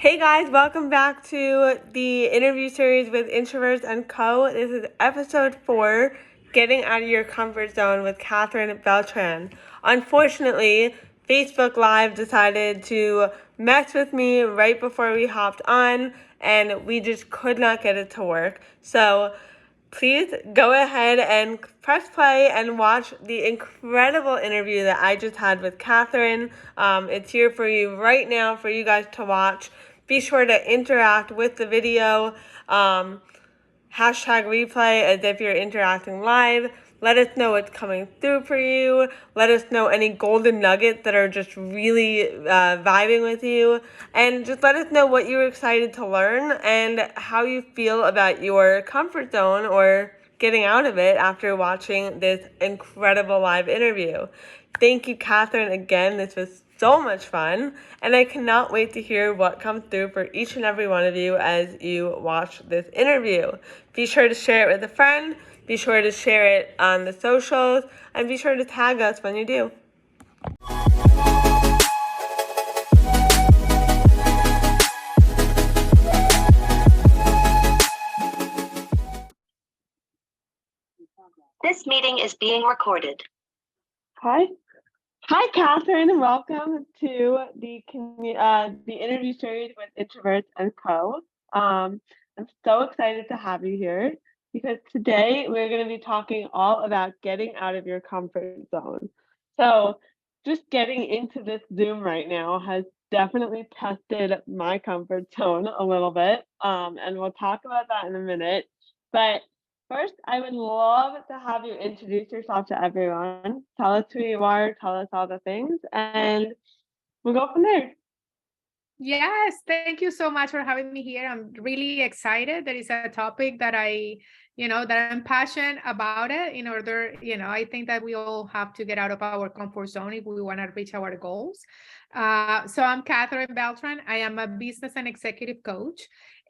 Hey guys, welcome back to the interview series with Introverts and Co. This is episode 4, Getting Out of Your Comfort Zone with Katherine Beltran. Unfortunately, Facebook Live decided to mess with me right before we hopped on, and we just could not get it to work. So please go ahead and press play and watch the incredible interview that I just had with Katherine. It's here for you right now for you guys to watch. Be sure to interact with the video. Hashtag replay as if you're interacting live. Let us know what's coming through for you. Let us know any golden nuggets that are just really vibing with you. And just let us know what you're excited to learn and how you feel about your comfort zone or getting out of it after watching this incredible live interview. Thank you, Katherine, again. This was so much fun, and I cannot wait to hear what comes through for each and every one of you as you watch this interview. Be sure to share it with a friend, be sure to share it on the socials, and be sure to tag us when you do. This meeting is being recorded. Hi, Katherine. Welcome to the interview series with Introverts and Co. I'm so excited to have you here because today we're going to be talking all about getting out of your comfort zone. So, just getting into this Zoom right now has definitely tested my comfort zone a little bit, and we'll talk about that in a minute. But first, I would love to have you introduce yourself to everyone. Tell us who you are, tell us all the things, and we'll go from there. Yes, thank you so much for having me here. I'm really excited. There is a topic that that I'm passionate about it in order, I think that we all have to get out of our comfort zone if we want to reach our goals. So I'm Katherine Beltran. I am a business and executive coach,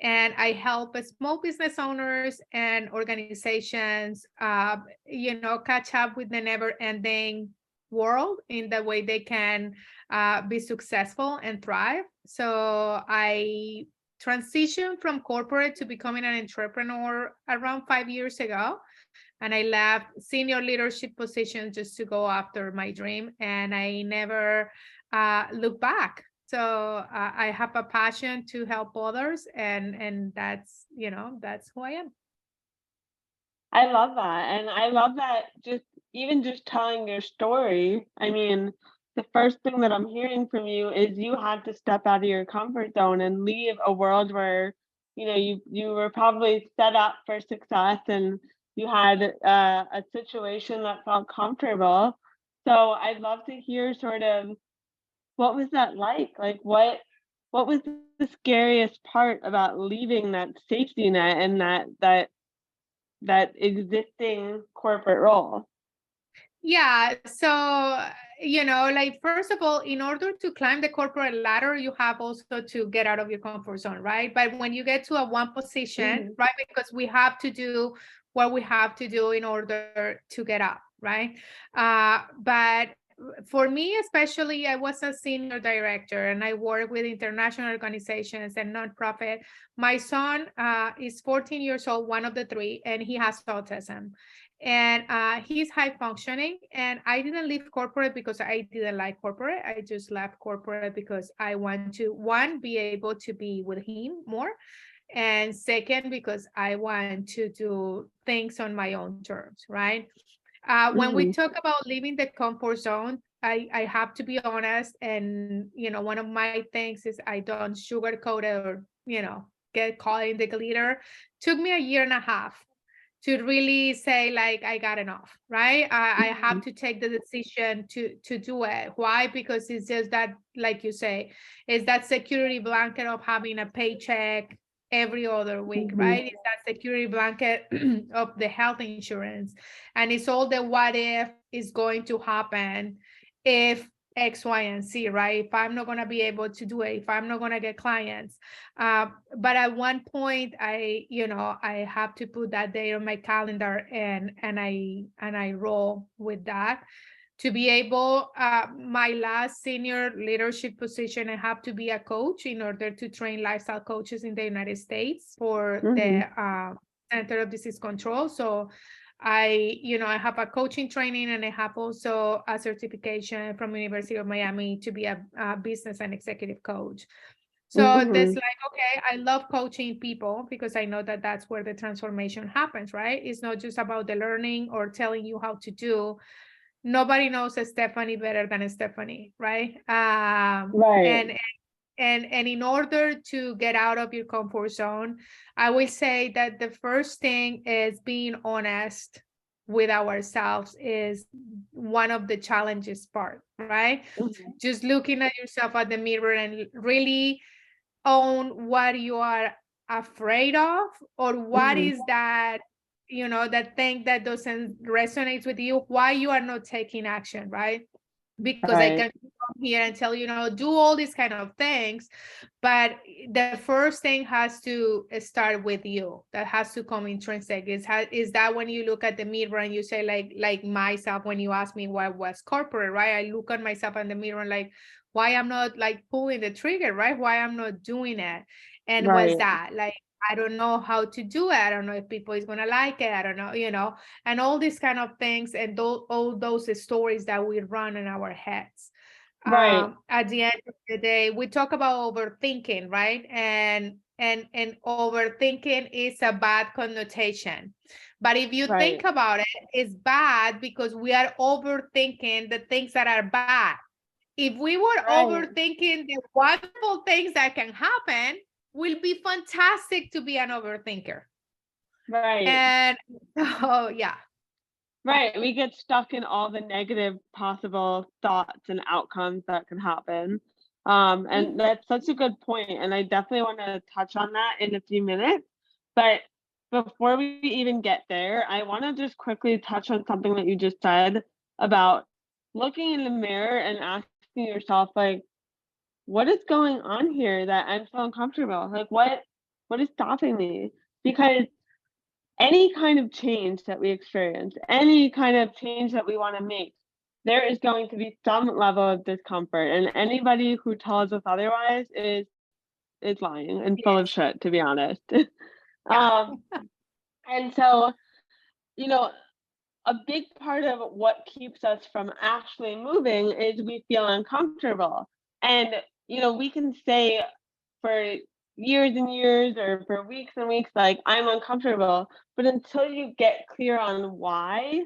and I help small business owners and organizations, catch up with the never-ending world in the way they can be successful and thrive. So I transitioned from corporate to becoming an entrepreneur around 5 years ago. And I left senior leadership positions just to go after my dream. And I never looked back. So I have a passion to help others. And that's who I am. I love that. And I love that just telling your story. I mean, the first thing that I'm hearing from you is you had to step out of your comfort zone and leave a world where, you were probably set up for success and you had a situation that felt comfortable. So I'd love to hear sort of what was that like? Like what was the scariest part about leaving that safety net and that existing corporate role? Yeah. So, like, first of all, in order to climb the corporate ladder, you have also to get out of your comfort zone, right? But when you get to a one position, right, because we have to do what we have to do in order to get up, right? But for me, especially, I was a senior director and I work with international organizations and nonprofit. My son is 14 years old, one of the three, and he has autism, and he's high functioning. And I didn't leave corporate because I didn't like corporate. I just left corporate because I want to, one, be able to be with him more, and second, because I want to do things on my own terms, right? When we talk about leaving the comfort zone, I have to be honest, and one of my things is I don't sugarcoat it or get caught in the glitter. Took me a year and a half to really say, like, I got enough, right? I have to take the decision to do it. Why? Because it's just that, like you say, is that security blanket of having a paycheck every other week, right? It's that security blanket of the health insurance, and it's all the what if is going to happen if X, Y, and Z, right? If I'm not going to be able to do it, if I'm not going to get clients. But at one point, I have to put that day on my calendar, and I roll with that to be able, my last senior leadership position, I have to be a coach in order to train lifestyle coaches in the United States for the Center of Disease Control. So I have a coaching training, and I have also a certification from University of Miami to be a business and executive coach. So that's like, okay, I love coaching people because I know that that's where the transformation happens, right? It's not just about the learning or telling you how to do. Nobody knows Stephanie better than Stephanie, right? Right. And in order to get out of your comfort zone, I will say that the first thing is being honest with ourselves is one of the challenges part, right? Just looking at yourself at the mirror and really own what you are afraid of, or what is that, that thing that doesn't resonate with you, why you are not taking action, right? Because I Right. can come here and tell you, do all these kind of things, but the first thing has to start with you. That has to come intrinsic. Is that when you look at the mirror and you say, like myself, when you ask me what was corporate, right? I look at myself in the mirror and like, why I'm not like pulling the trigger, right? Why I'm not doing it. And was Right. that like, I don't know how to do it. I don't know if people is gonna like it. I don't know, and all these kind of things, and all those stories that we run in our heads. Right. At the end of the day, we talk about overthinking, right? And overthinking is a bad connotation. But if you Right. think about it, it's bad because we are overthinking the things that are bad. If we were Right. overthinking the wonderful things that can happen, will be fantastic to be an overthinker. Right. And so, yeah. Right. We get stuck in all the negative possible thoughts and outcomes that can happen. And that's such a good point. And I definitely want to touch on that in a few minutes. But before we even get there, I want to just quickly touch on something that you just said about looking in the mirror and asking yourself, like, what is going on here that I'm so uncomfortable? Like, what is stopping me? Because any kind of change that we experience, any kind of change that we want to make, there is going to be some level of discomfort. And anybody who tells us otherwise is lying and full of Yes. shit, to be honest. Yeah. um, and so, you know, a big part of what keeps us from actually moving is we feel uncomfortable. And, we can say for years and years or for weeks and weeks, like, I'm uncomfortable. But until you get clear on why,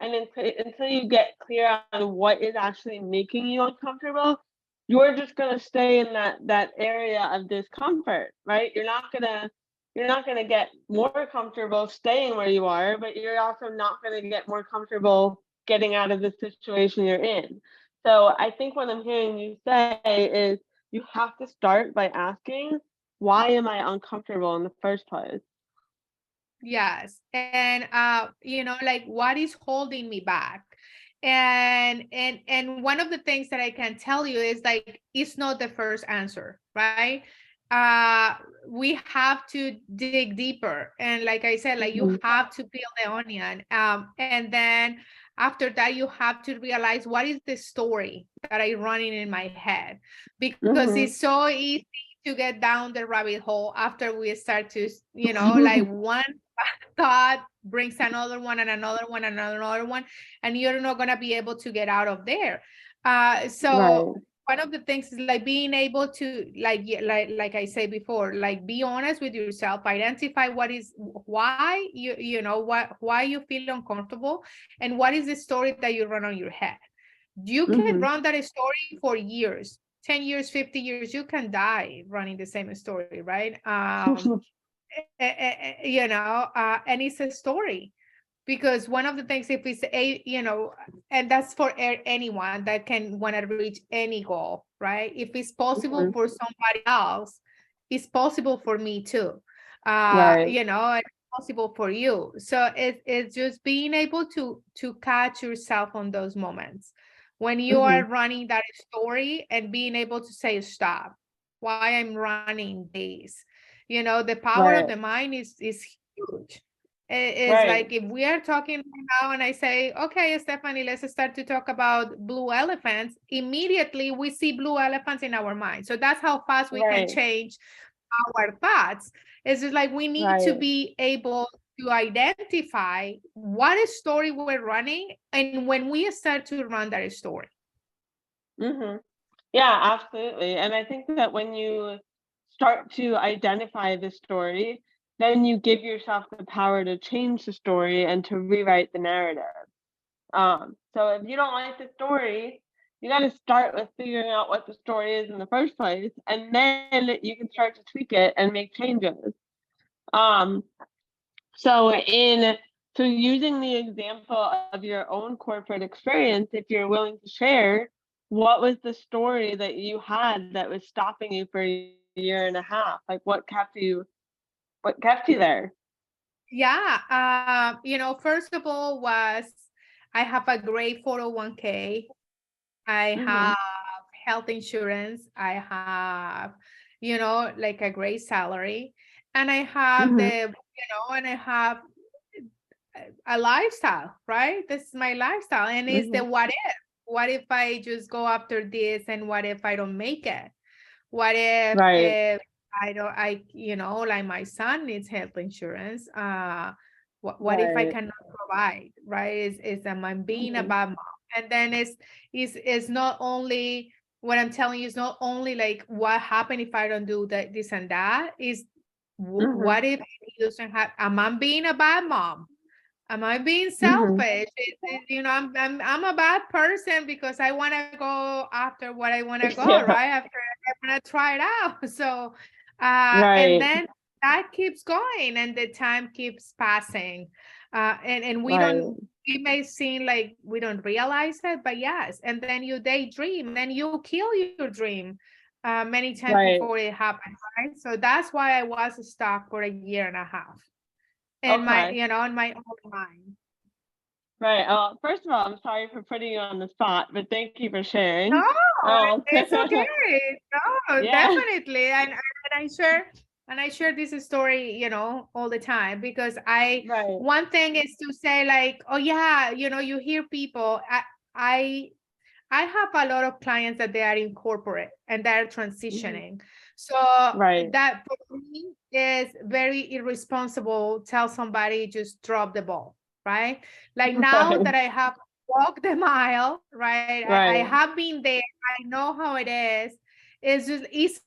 and until you get clear on what is actually making you uncomfortable, you're just gonna stay in that area of discomfort, right? You're not gonna get more comfortable staying where you are, but you're also not gonna get more comfortable getting out of the situation you're in. So I think what I'm hearing you say is you have to start by asking, why am I uncomfortable in the first place? Yes. And like, what is holding me back? And one of the things that I can tell you is like, it's not the first answer, right? Uh we have to dig deeper. And like I said, like, you Mhm. have to peel the onion. And then after that, you have to realize what is the story that I running in my head, because Mhm. it's so easy to get down the rabbit hole after we start to, like, one thought brings another one and another one and another one, and you're not going to be able to get out of there. So Right. one of the things is like being able to, like I said before, like, be honest with yourself, identify why why you feel uncomfortable, and what is the story that you run on your head. You can Mhm. run that story for years, 10 years, 50 years. You can die running the same story, right? And it's a story, because one of the things, if it's and that's for anyone that can want to reach any goal, right? If it's possible Mhm. for somebody else, it's possible for me too. Right. And it's possible for you. So it's just being able to catch yourself on those moments when you are Mhm. running that story, and being able to say stop. Why I'm running this? The power of Right. the mind is huge. It's Right. like if we are talking right now and I say, okay, Stephanie, let's start to talk about blue elephants, immediately we see blue elephants in our mind. So that's how fast we can Right. change our thoughts. It's just like we need to Right. be able to identify what story we're running and when we start to run that story. Mm-hmm. Yeah, absolutely. And I think that when you start to identify the story, then you give yourself the power to change the story and to rewrite the narrative. So if you don't like the story, you got to start with figuring out what the story is in the first place, and then you can start to tweak it and make changes. Um, so in so using the example of your own corporate experience, if you're willing to share, what was the story that you had that was stopping you for a year and a half? Like what kept you there? Yeah, first of all was I have a great 401k. I Mhm. have health insurance. I have, like a great salary. And I have Mhm. and I have a lifestyle, right? This is my lifestyle. And it's the Mhm. what if? What if I just go after this and what if I don't make it? What Right. if I don't, like my son needs health insurance. What if I Right. cannot provide, right? Am I being a Mhm. bad mom? And then it's not only what I'm telling you is not only like what happened if I don't do that, this and that is Mhm. what if he doesn't have, am I being a bad mom? Am I being Mhm. selfish? I'm a bad person because I want to go after what I want to go, Yeah. right? After I want to try it out. So, and Right. then that keeps going, and the time keeps passing, and Right. we may seem like we don't realize it, but yes. And then you daydream, and you kill your dream, many times Right. before it happens, right? So that's why I was stuck for a year and a half Okay. in my own mind. Right. First of all, I'm sorry for putting you on the spot, but thank you for No, sharing. it's okay. No, Yeah. definitely. And I share this story, all the time because Right. one thing is to say like, oh yeah, you hear people. I I have a lot of clients that they are in corporate and they're Mhm. transitioning. So Right. that for me is very irresponsible. Tell somebody just drop the ball, right? Like now Right. that I have walked the mile, right? I Right. have been there. I know how it is. It's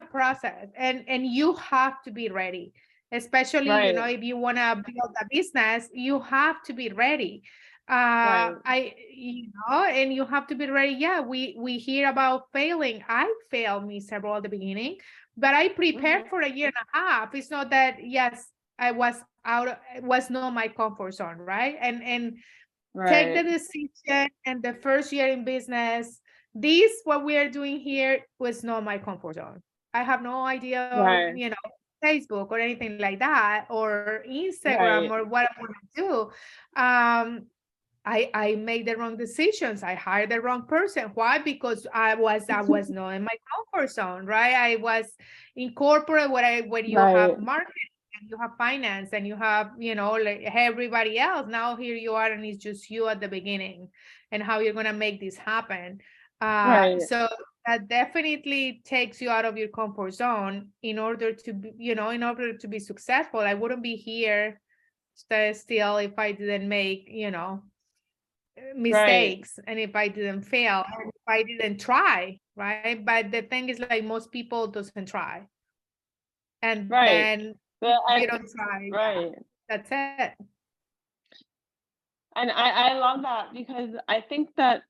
a process, and you have to be ready. Especially, Right. if you want to build a business, you have to be ready. Right. And you have to be ready. Yeah, we hear about failing. I failed miserable at the beginning, but I prepared Mhm. for a year and a half. It's not that, yes, it was not my comfort zone, right? And take the Right. decision, and the first year in business, this what we are doing here was not my comfort zone. I have no idea of, Right. Facebook or anything like that, or Instagram, Right. or what I want to do. I made the wrong decisions. I hired the wrong person. Why? Because I was not in my comfort zone, right? I was in corporate where you have Right. marketing and you have finance and you have, like everybody else. Now here you are, and it's just you at the beginning, and how you're gonna make this happen. Right. So that definitely takes you out of your comfort zone in order to be successful. I wouldn't be here still if I didn't make, Right. mistakes, and if I didn't fail, and if I didn't try, right? But the thing is, like, most people doesn't try, and Right. then if Well, you don't try, yeah, right. that's it. And I love that because I think that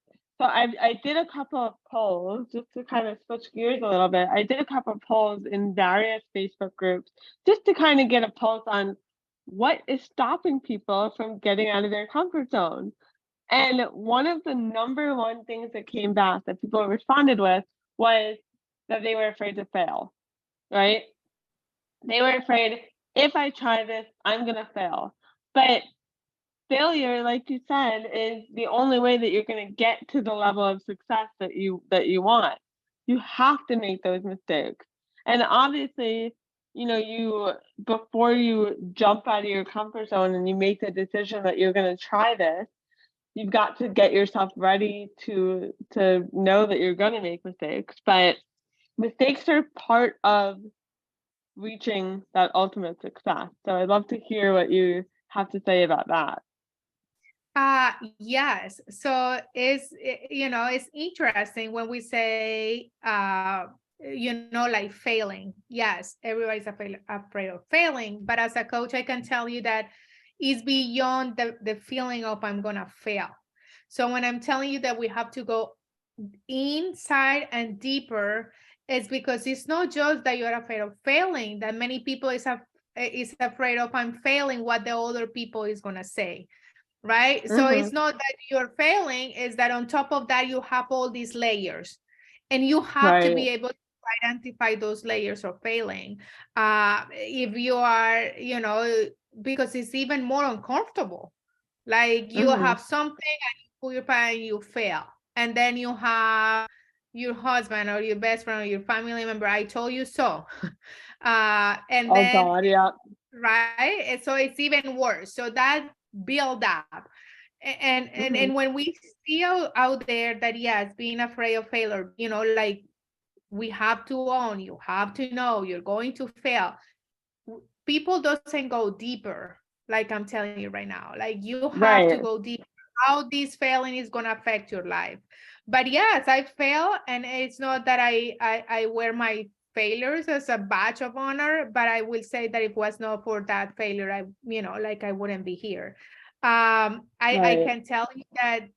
I did a couple of polls just to kind of switch gears a little bit. I did a couple of polls in various Facebook groups just to kind of get a pulse on what is stopping people from getting out of their comfort zone. And one of the number one things that came back that people responded with was that they were afraid to fail, right? They were afraid, if I try this, I'm gonna fail. But failure, like you said, is the only way that you're gonna get to the level of success that you want. You have to make those mistakes. And obviously, you before you jump out of your comfort zone and you make the decision that you're going to try this, you've got to get yourself ready to know that you're going to make mistakes, but mistakes are part of reaching that ultimate success. So I'd love to hear what you have to say about that. Yes. So it's interesting when we say, like failing. Yes, everybody's afraid of failing. But as a coach, I can tell you that it's beyond the feeling of I'm going to fail. So when I'm telling you that we have to go inside and deeper, it's because it's not just that you're afraid of failing, that many people is afraid of I'm failing, what the other people is going to say. Right. So it's not that you're failing, is that on top of that, you have all these layers and you have to be able to identify those layers of failing. If you are, because it's even more uncomfortable. Like you have something and you pull your pants and you fail. And then you have your husband or your best friend or your family member, I told you so. And Oh then, God, yeah. right. And so it's even worse. So that build up. And when we see out there that yes, being afraid of failure, like we have to own, you have to know you're going to fail. People doesn't go deeper, like I'm telling you right now. Like you have to go deeper. How this failing is gonna affect your life. But yes, I fail, and it's not that I wear my failures as a badge of honor, but I will say that if it was not for that failure, I wouldn't be here. I can tell you that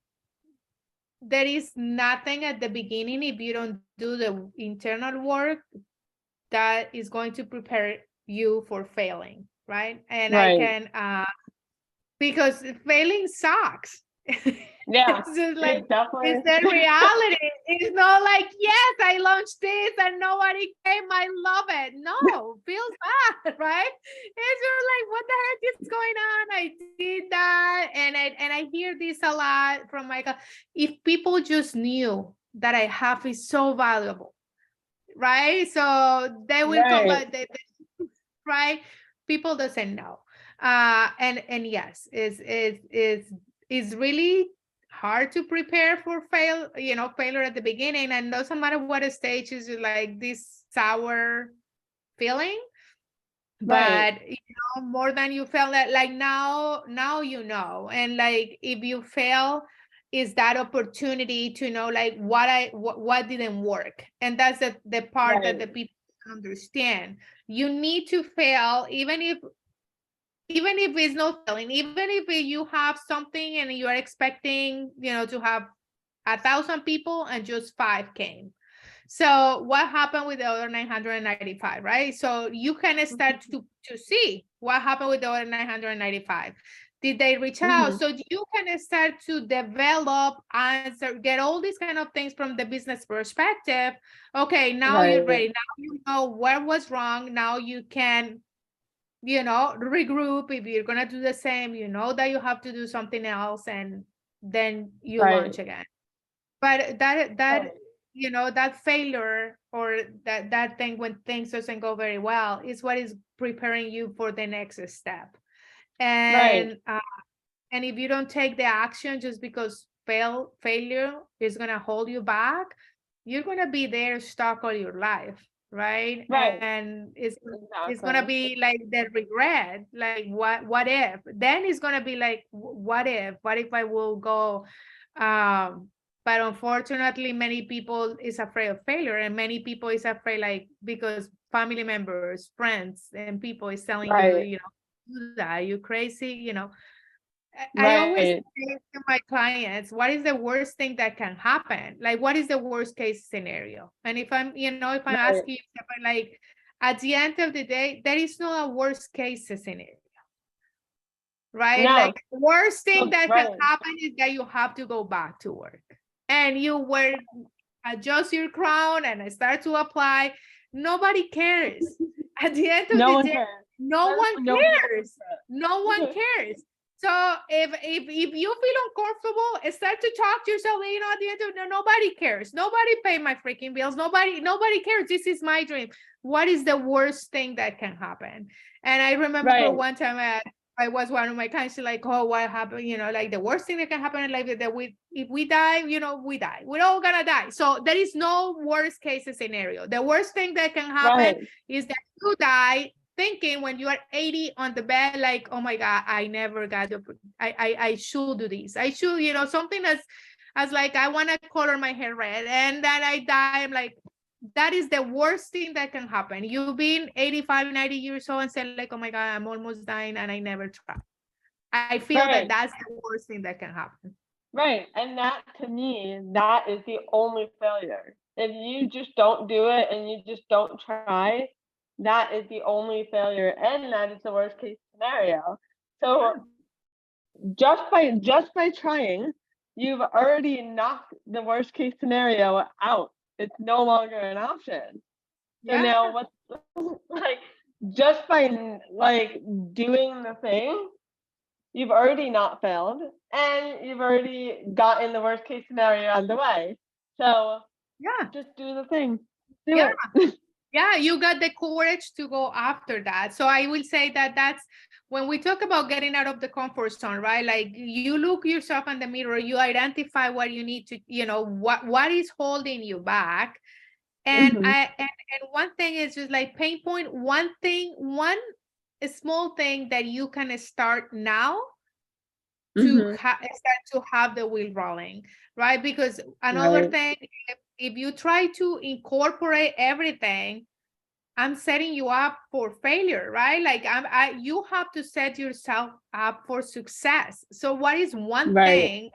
there is nothing at the beginning if you don't do the internal work that is going to prepare you for failing, right? And I can because failing sucks. Yeah, It's just like it definitely. it's the reality. It's not like, yes, I launched this and nobody came. I love it. No, feels bad, right? It's just like, what the heck is going on? I did that, and I hear this a lot from my God. If people just knew that I have is so valuable, right? So they will come back. Right? People doesn't know. And yes, is really hard to prepare for failure at the beginning, and doesn't matter what stage is, like this sour feeling. But more than you felt that, like now and like if you fail, is that opportunity to know like what didn't work. And that's the part that the people don't understand. You need to fail, even if it's not failing, even if you have something and you are expecting to have 1,000 people and just 5 came. So what happened with the other 995, right? So you can start to see what happened with the other 995. Did they reach out? So you can start to develop, answer, get all these kind of things from the business perspective. Okay, now you're ready. Now you know what was wrong. Now you can, regroup. If you're gonna do the same, you know that you have to do something else, and then you launch again. But that that failure, or that thing when things doesn't go very well, is what is preparing you for the next step. And and if you don't take the action just because failure is gonna hold you back, you're gonna be there stuck all your life, right? And it's gonna be like the regret, like what if? Then it's gonna be like, what if I will go? But unfortunately, many people is afraid of failure, and many people is afraid, like, because family members, friends, and people is telling you, do that, you crazy, I always say to my clients, what is the worst thing that can happen? Like, what is the worst case scenario? And if I'm, if I ask you, like, at the end of the day, there is no a worst case scenario, right? Like, the worst thing that can happen is that you have to go back to work, and you will adjust your crown and start to apply. Nobody cares. At the end of the day, no one cares. No one cares. So if you feel uncomfortable, start to talk to yourself. You know, at the end of the, nobody cares. Nobody pay my freaking bills. Nobody cares. This is my dream. What is the worst thing that can happen? And I remember one time I was one of my clients like, oh, what happened? You know, like the worst thing that can happen in life is that if we die, you know, we die. We're all gonna die. So there is no worst case scenario. The worst thing that can happen is that you die thinking when you are 80 on the bed, like, oh my God, I never got I should do this. I should, you know, something as like, I want to color my hair red. And then I die. I'm like, that is the worst thing that can happen. You've been 85, 90 years old and say like, oh my God, I'm almost dying and I never tried. I feel that that's the worst thing that can happen. Right. And that, to me, that is the only failure. If you just don't do it and you just don't try, that is the only failure, and that is the worst case scenario. So just by trying, you've already knocked the worst case scenario out. It's no longer an option. So now what's like, just by like doing the thing, you've already not failed, and you've already gotten the worst case scenario out of the way. So just do the thing. Do it. Yeah, you got the courage to go after that. So I will say that that's when we talk about getting out of the comfort zone, right? Like you look yourself in the mirror, you identify what you need to, you know, what is holding you back. And and one thing is just like pinpoint one thing, one small thing that you can start now to start to have the wheel rolling, right? Because another thing, if you try to incorporate everything, I'm setting you up for failure, right? Like you have to set yourself up for success. So what is one thing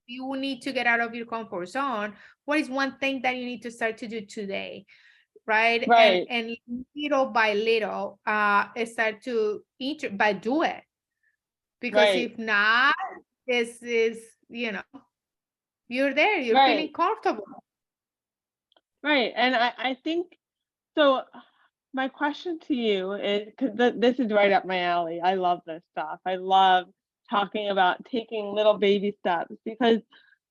you need to get out of your comfort zone? What is one thing that you need to start to do today? Right. And little by little, start to do it. Because if not, this is, you know, you're there, you're feeling comfortable. Right. And I think so. My question to you is, because this is right up my alley. I love this stuff. I love talking about taking little baby steps, because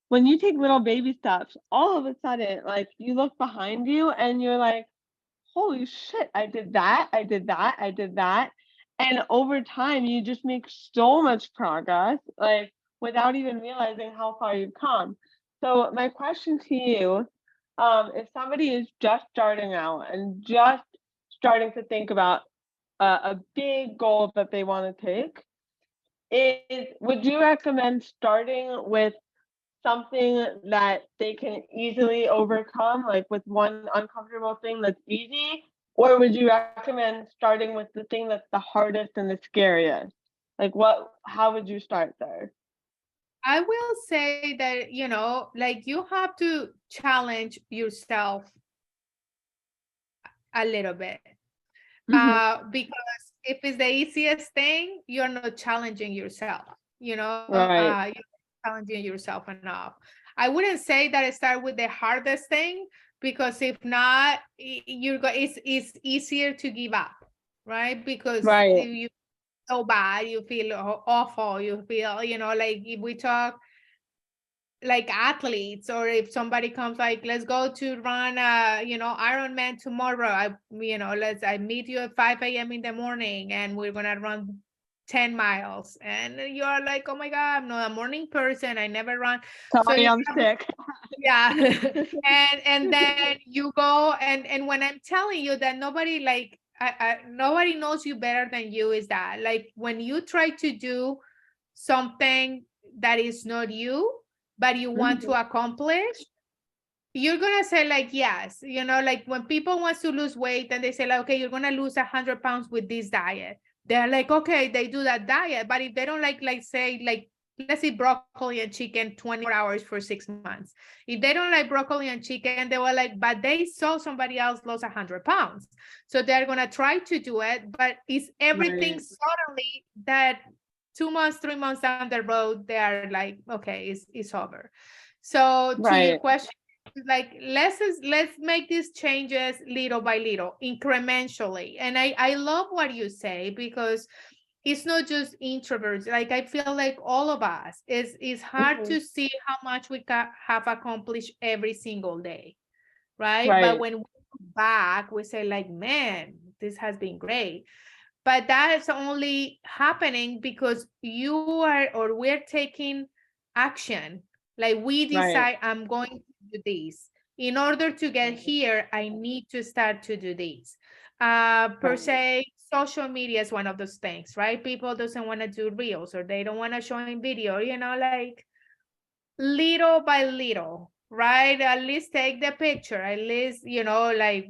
when you take little baby steps, all of a sudden, like, you look behind you and you're like, holy shit, I did that, I did that, I did that. And over time, you just make so much progress, like, without even realizing how far you've come. So my question to you, if somebody is just starting out and just starting to think about a big goal that they want to take, would you recommend starting with something that they can easily overcome, like with one uncomfortable thing that's easy? Or would you recommend starting with the thing that's the hardest and the scariest? Like, how would you start there? I will say that, you know, like you have to challenge yourself a little bit. Because if it's the easiest thing, you're not challenging yourself, you know, you're challenging yourself enough. I wouldn't say that I start with the hardest thing, because if not, it's easier to give up, right? Because you so bad, you feel awful, you feel, you know, like if we talk like athletes, or if somebody comes like, let's go to run you know, Ironman tomorrow, I meet you at 5 a.m. in the morning and we're gonna run 10 miles, and you're like, oh my God, I'm not a morning person, I never run. Sorry, I'm sick. Yeah. and then you go, and when I'm telling you that nobody like nobody knows you better than you, is that like when you try to do something that is not you, but you want to accomplish, you're gonna say like, yes, you know, like when people want to lose weight and they say like, okay, you're gonna lose 100 pounds with this diet, they're like, okay, they do that diet. But if they don't like say like, let's eat broccoli and chicken 24 hours for 6 months, if they don't like broccoli and chicken, they were like, but they saw somebody else lost 100 pounds, so they're gonna try to do it. But it's everything suddenly that 2 months, 3 months down the road, they're like, okay, it's over. So to your question, like, let's make these changes little by little, incrementally. And I love what you say, because it's not just introverts. Like I feel like all of us, it's hard Mhm. to see how much we have accomplished every single day, right? But Right. when we look back, we say like, man, this has been great. But that's only happening because you are, or we're taking action. Like we Right. decide, I'm going to do this. In order to get here, I need to start to do this. Per Right. se, social media is one of those things, right? People doesn't want to do reels, or they don't want to show in video, like little by little, right? At least take the picture, at least, like Right.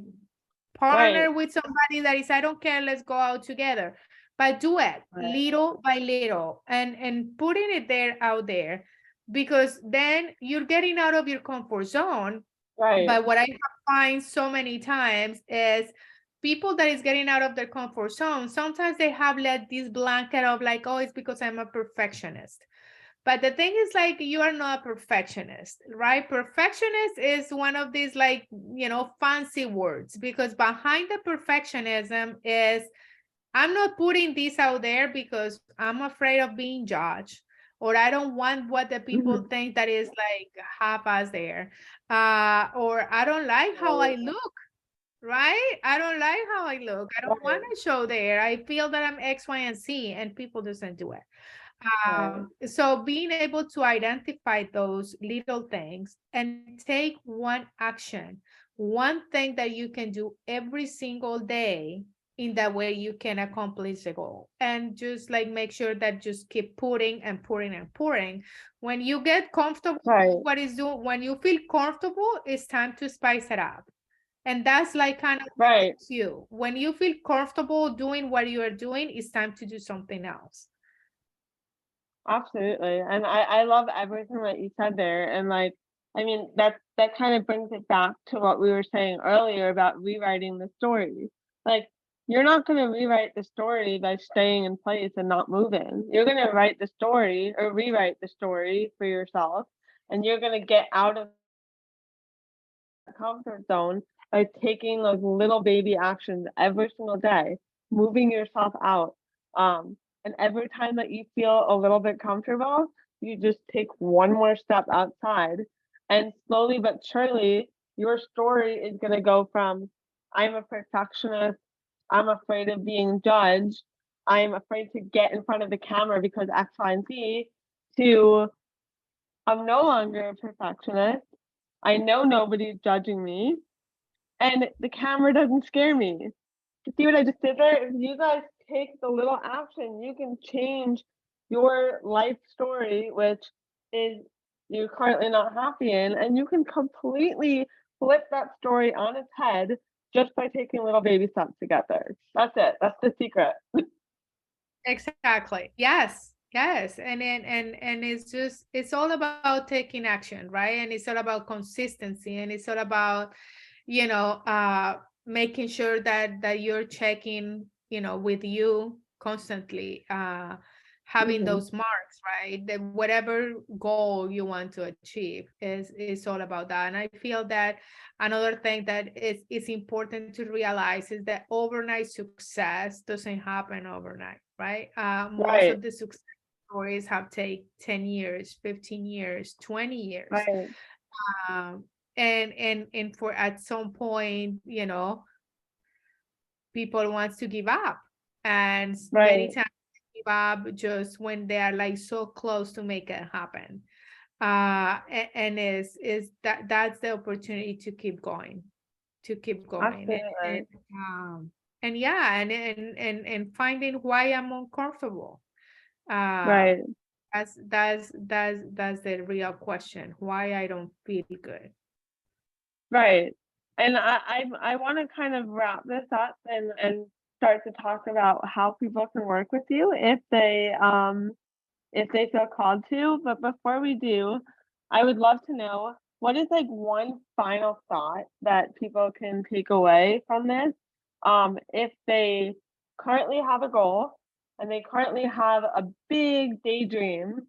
partner with somebody that is, I don't care, let's go out together. But do it Right. little by little, and putting it there out there, because then you're getting out of your comfort zone. Right. But what I have find so many times is people that is getting out of their comfort zone, sometimes they have let this blanket of like, oh, it's because I'm a perfectionist. But the thing is, like, you are not a perfectionist, right? Perfectionist is one of these, like, fancy words, because behind the perfectionism is, I'm not putting this out there because I'm afraid of being judged, or I don't want what the people Mhm. think that is like half us there. Or I don't like how I Right. look, right? I don't like how I look. I don't want Right. to show there. I feel that I'm X, Y, and Z, and people doesn't do it. Right. So being able to identify those little things and take one action, one thing that you can do every single day, in that way you can accomplish the goal, and just like make sure that just keep putting and putting and pouring. When you get comfortable Right. with what is doing, when you feel comfortable, it's time to spice it up. And that's like kind of Right. you. When you feel comfortable doing what you are doing, it's time to do something else. Absolutely. And I love everything that you said there. And like, I mean, that kind of brings it back to what we were saying earlier about rewriting the story. Like, you're not going to rewrite the story by staying in place and not moving. You're going to write the story or rewrite the story for yourself. And you're going to get out of comfort zone by taking those little baby actions every single day, moving yourself out. And every time that you feel a little bit comfortable, you just take one more step outside. And slowly but surely, your story is going to go from, I'm a perfectionist, I'm afraid of being judged, I'm afraid to get in front of the camera because X, Y, and Z, to I'm no longer a perfectionist. I know nobody's judging me, and the camera doesn't scare me. You see what I just did there? If you guys take the little action, you can change your life story, which is you're currently not happy in, and you can completely flip that story on its head just by taking little baby steps to get there. That's it. That's the secret. Exactly. Yes. Yes. And it's just, it's all about taking action, right? And it's all about consistency, and it's all about, making sure that you're checking, with you constantly, having Mhm. those marks, right? That whatever goal you want to achieve is all about that. And I feel that another thing that is important to realize is that overnight success doesn't happen overnight, right? Most Right. of the success stories have take 10 years, 15 years, 20 years. Right. Um, and for at some point, people wants to give up. And many Right. times they give up just when they are like so close to make it happen. And is that's the opportunity to keep going, to keep going. Absolutely. And yeah, and finding why I'm uncomfortable. Uh, Right. that's the real question. Why I don't feel good. Right. And I want to kind of wrap this up and start to talk about how people can work with you if they feel called to. But before we do, I would love to know what is like one final thought that people can take away from this. If they currently have a goal and they currently have a big daydream,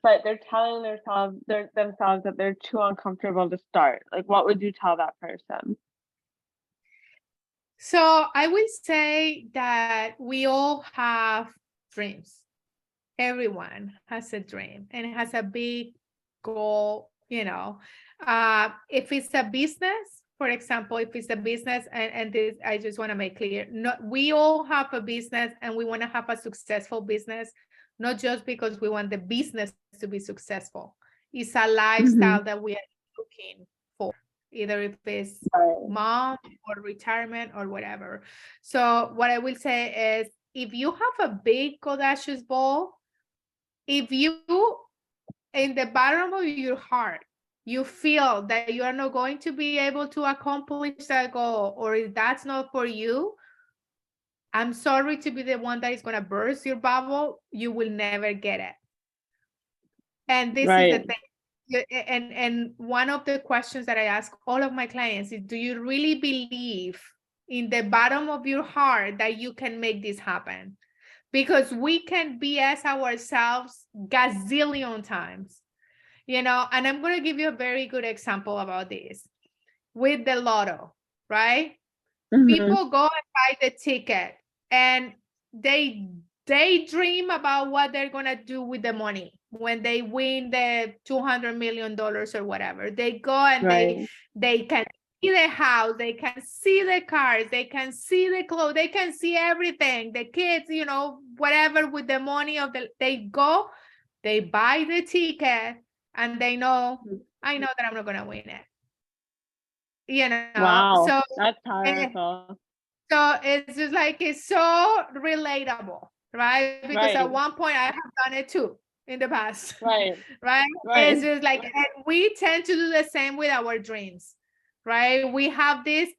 but they're telling themselves that they're too uncomfortable to start. Like, what would you tell that person? So I will say that we all have dreams. Everyone has a dream and has a big goal, you know. If it's a business, for example, if it's a business, and this, I just want to make clear, no, we all have a business and we want to have a successful business, not just because we want the business to be successful. It's a lifestyle that we are looking for, either if it's mom or retirement or whatever. So what I will say is, if you have a big audacious goal, if you, in the bottom of your heart, you feel that you are not going to be able to accomplish that goal, or if that's not for you, I'm sorry to be the one that is going to burst your bubble. You will never get it. And this is the thing. And one of the questions that I ask all of my clients is, do you really believe in the bottom of your heart that you can make this happen? Because we can BS ourselves gazillion times, you know. And I'm going to give you a very good example about this with the lotto, right? People go and buy the ticket and they daydream about what they're going to do with the money when they win the $200 million or whatever. They go and they can see the house, they can see the cars, they can see the clothes, they can see everything, the kids, you know, whatever, with the money of they go, they buy the ticket, and they know, I know that I'm not going to win it, you know. Wow, that's powerful. So it's just like, it's so relatable, right? Because at one point I have done it too in the past, right? It's just like, and we tend to do the same with our dreams, right? We have this,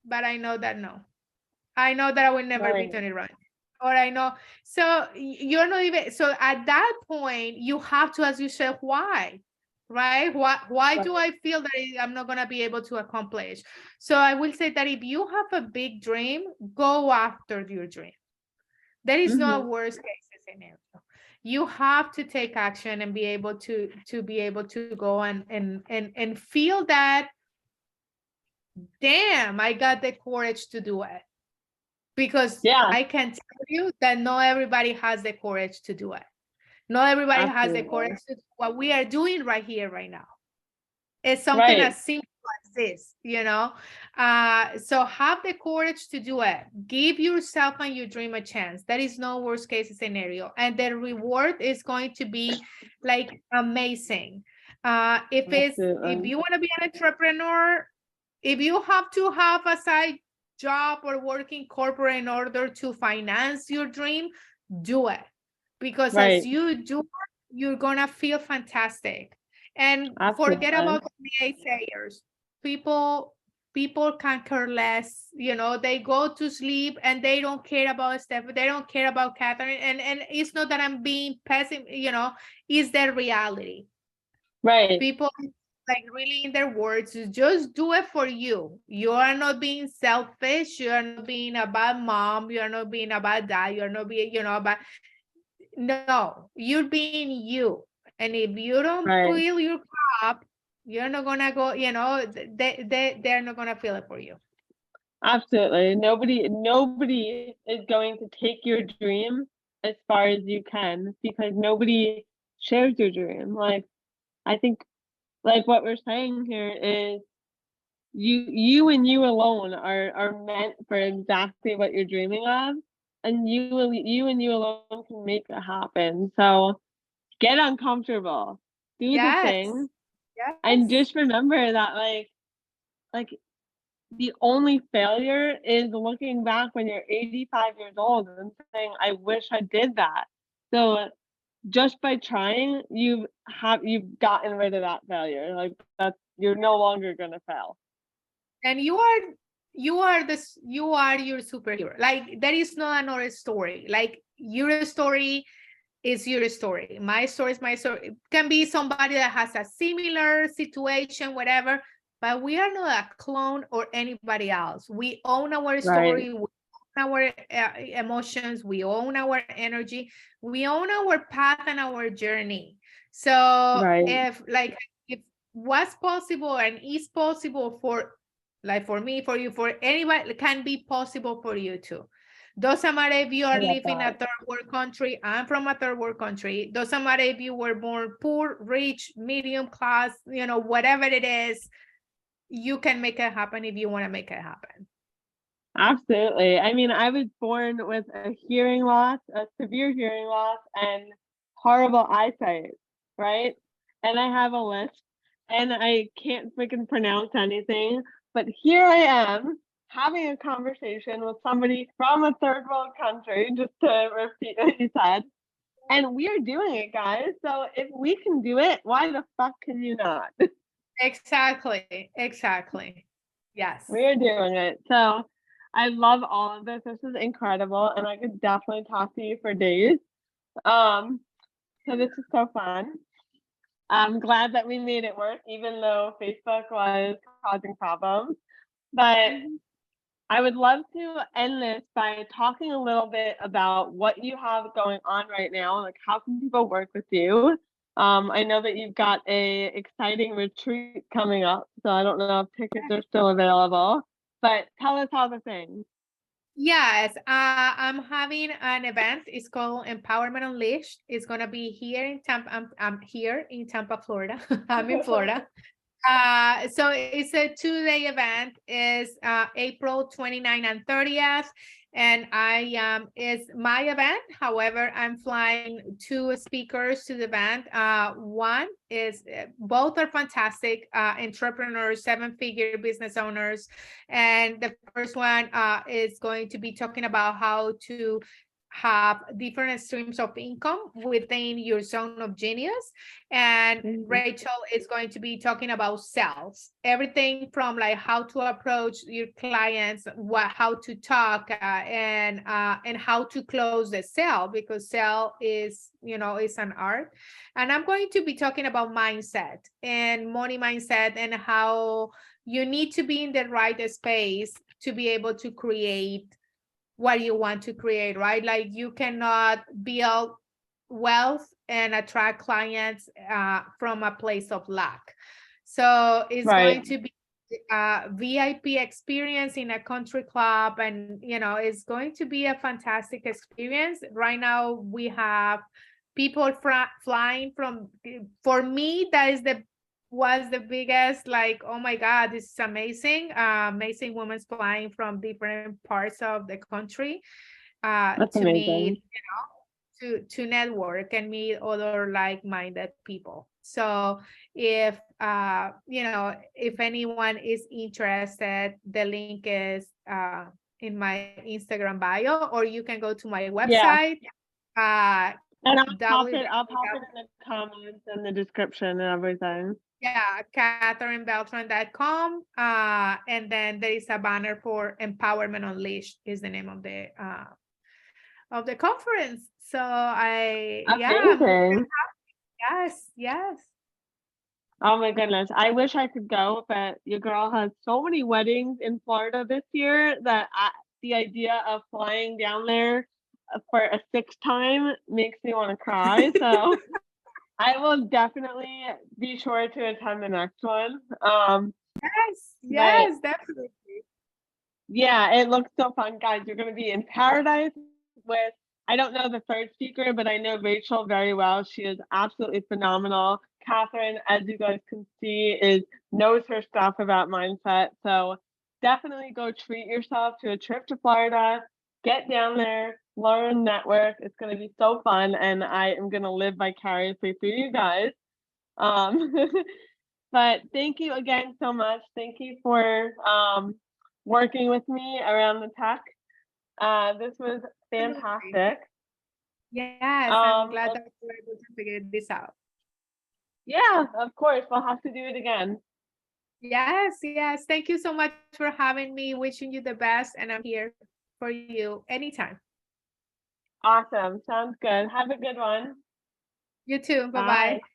but I know that I know that I will never return it, right? Or I know, so you're not even, so at that point, you have to ask yourself, why? Right? Why do I feel that I'm not going to be able to accomplish? So I will say that if you have a big dream, go after your dream. There is no worst case scenario. You have to take action and be able to be able to go and feel that, damn, I got the courage to do it. Because I can tell you that not everybody has the courage to do it. Not everybody has the courage to do what we are doing right here, right now. It's something as simple as this, you know? So have the courage to do it. Give yourself and your dream a chance. That is no worst case scenario. And the reward is going to be like amazing. If you want to be an entrepreneur, if you have to have a side job or working corporate in order to finance your dream, do it. Because as you do, you're gonna feel fantastic. And forget about the naysayers. People can care less, you know. They go to sleep and they don't care about Steph. They don't care about Katherine. And it's not that I'm being pessimistic, you know, it's their reality. People, like, really, in their words, just do it for you. You are not being selfish. You are not being a bad mom. You are not being a bad dad. You are not being, you know, but no, you're being you. And if you don't feel your cup, you're not gonna go, you know, they're not gonna feel it for you. Absolutely. Nobody is going to take your dream as far as you can, because nobody shares your dream. Like, I think, like, what we're saying here is you and you alone are meant for exactly what you're dreaming of, and you and you alone can make it happen. So get uncomfortable, do the thing, and just remember that like the only failure is looking back when you're 85 years old and saying, I wish I did that. So just by trying, you've gotten rid of that failure. Like, you're no longer gonna fail. And you are your superhero. Like, there is no another story. Like, your story is your story. My story is my story. It can be somebody that has a similar situation, whatever, but we are not a clone or anybody else. We own our story. We own our emotions. We own our energy. We own our path and our journey. So if what's possible and is possible for, like, for me, for you, for anybody, can be possible for you too. Doesn't matter if you I are love living in a that. third world country. I'm from a third world country. Doesn't matter if you were born poor, rich, medium class, you know, whatever it is, you can make it happen if you want to make it happen. Absolutely. I mean, I was born with a hearing loss, a severe hearing loss, and horrible eyesight, right? And I have a lisp, and I can't freaking pronounce anything. But here I am having a conversation with somebody from a third world country, just to repeat what you said. And we're doing it, guys. So if we can do it, why the fuck can you not? Exactly. Exactly. Yes. We're doing it. So I love all of this. This is incredible, and I could definitely talk to you for days. Um, so this is so fun. I'm glad that we made it work, even though Facebook was causing problems. But I would love to end this by talking a little bit about what you have going on right now. Like, how can people work with you? I know that you've got a exciting retreat coming up, so I don't know if tickets are still available. But tell us all the things. Yes, I'm having an event. It's called Empowerment Unleashed. It's gonna be here in Tampa. I'm here in Tampa, Florida. I'm in Florida. So it's a 2-day event. Is April 29th and 30th, and it's my event. However, I'm flying 2 speakers to the event. One is both are fantastic entrepreneurs, 7-figure business owners, and the first one is going to be talking about how to have different streams of income within your zone of genius. And Rachel is going to be talking about sales, everything from like how to approach your clients, how to talk, and how to close the sale, because sale is, you know, is an art. And I'm going to be talking about mindset and money mindset, and how you need to be in the right space to be able to create what you want to create, right? Like you cannot build wealth and attract clients from a place of lack. So it's Right. going to be a VIP experience in a country club, and you know, it's going to be a fantastic experience. Right now we have people flying from, for me, that is the was the biggest, like, oh my God, this is amazing. Amazing women flying from different parts of the country That's to meet, amazing. to network and meet other like-minded people. So if you know, if anyone is interested, the link is in my Instagram bio, or you can go to my Yeah. website. And I'll www. pop it in the comments and the description and everything. Yeah, katherinebeltran.com. And then there is a banner for Empowerment Unleashed is the name of the conference. So Amazing. yes. Oh my goodness. I wish I could go, but your girl has so many weddings in Florida this year that the idea of flying down there for a 6th time makes me want to cry. So I will definitely be sure to attend the next one. Yes, definitely. Yeah, it looks so fun, guys. You're going to be in paradise with, I don't know the third speaker, but I know Rachel very well. She is absolutely phenomenal. Katherine, as you guys can see, knows her stuff about mindset. So definitely go treat yourself to a trip to Florida. Get down there, learn, network. It's going to be so fun, and I am going to live vicariously through you guys. But thank you again so much. Thank you for working with me around the tech. This was fantastic. Yes, I'm glad And that we were able to figure this out. yeah, of course, we'll have to do it again. Yes. Thank you so much for having me. Wishing you the best, and I'm here for you anytime. Awesome. Sounds good. Have a good one. You too. Bye-bye. Bye.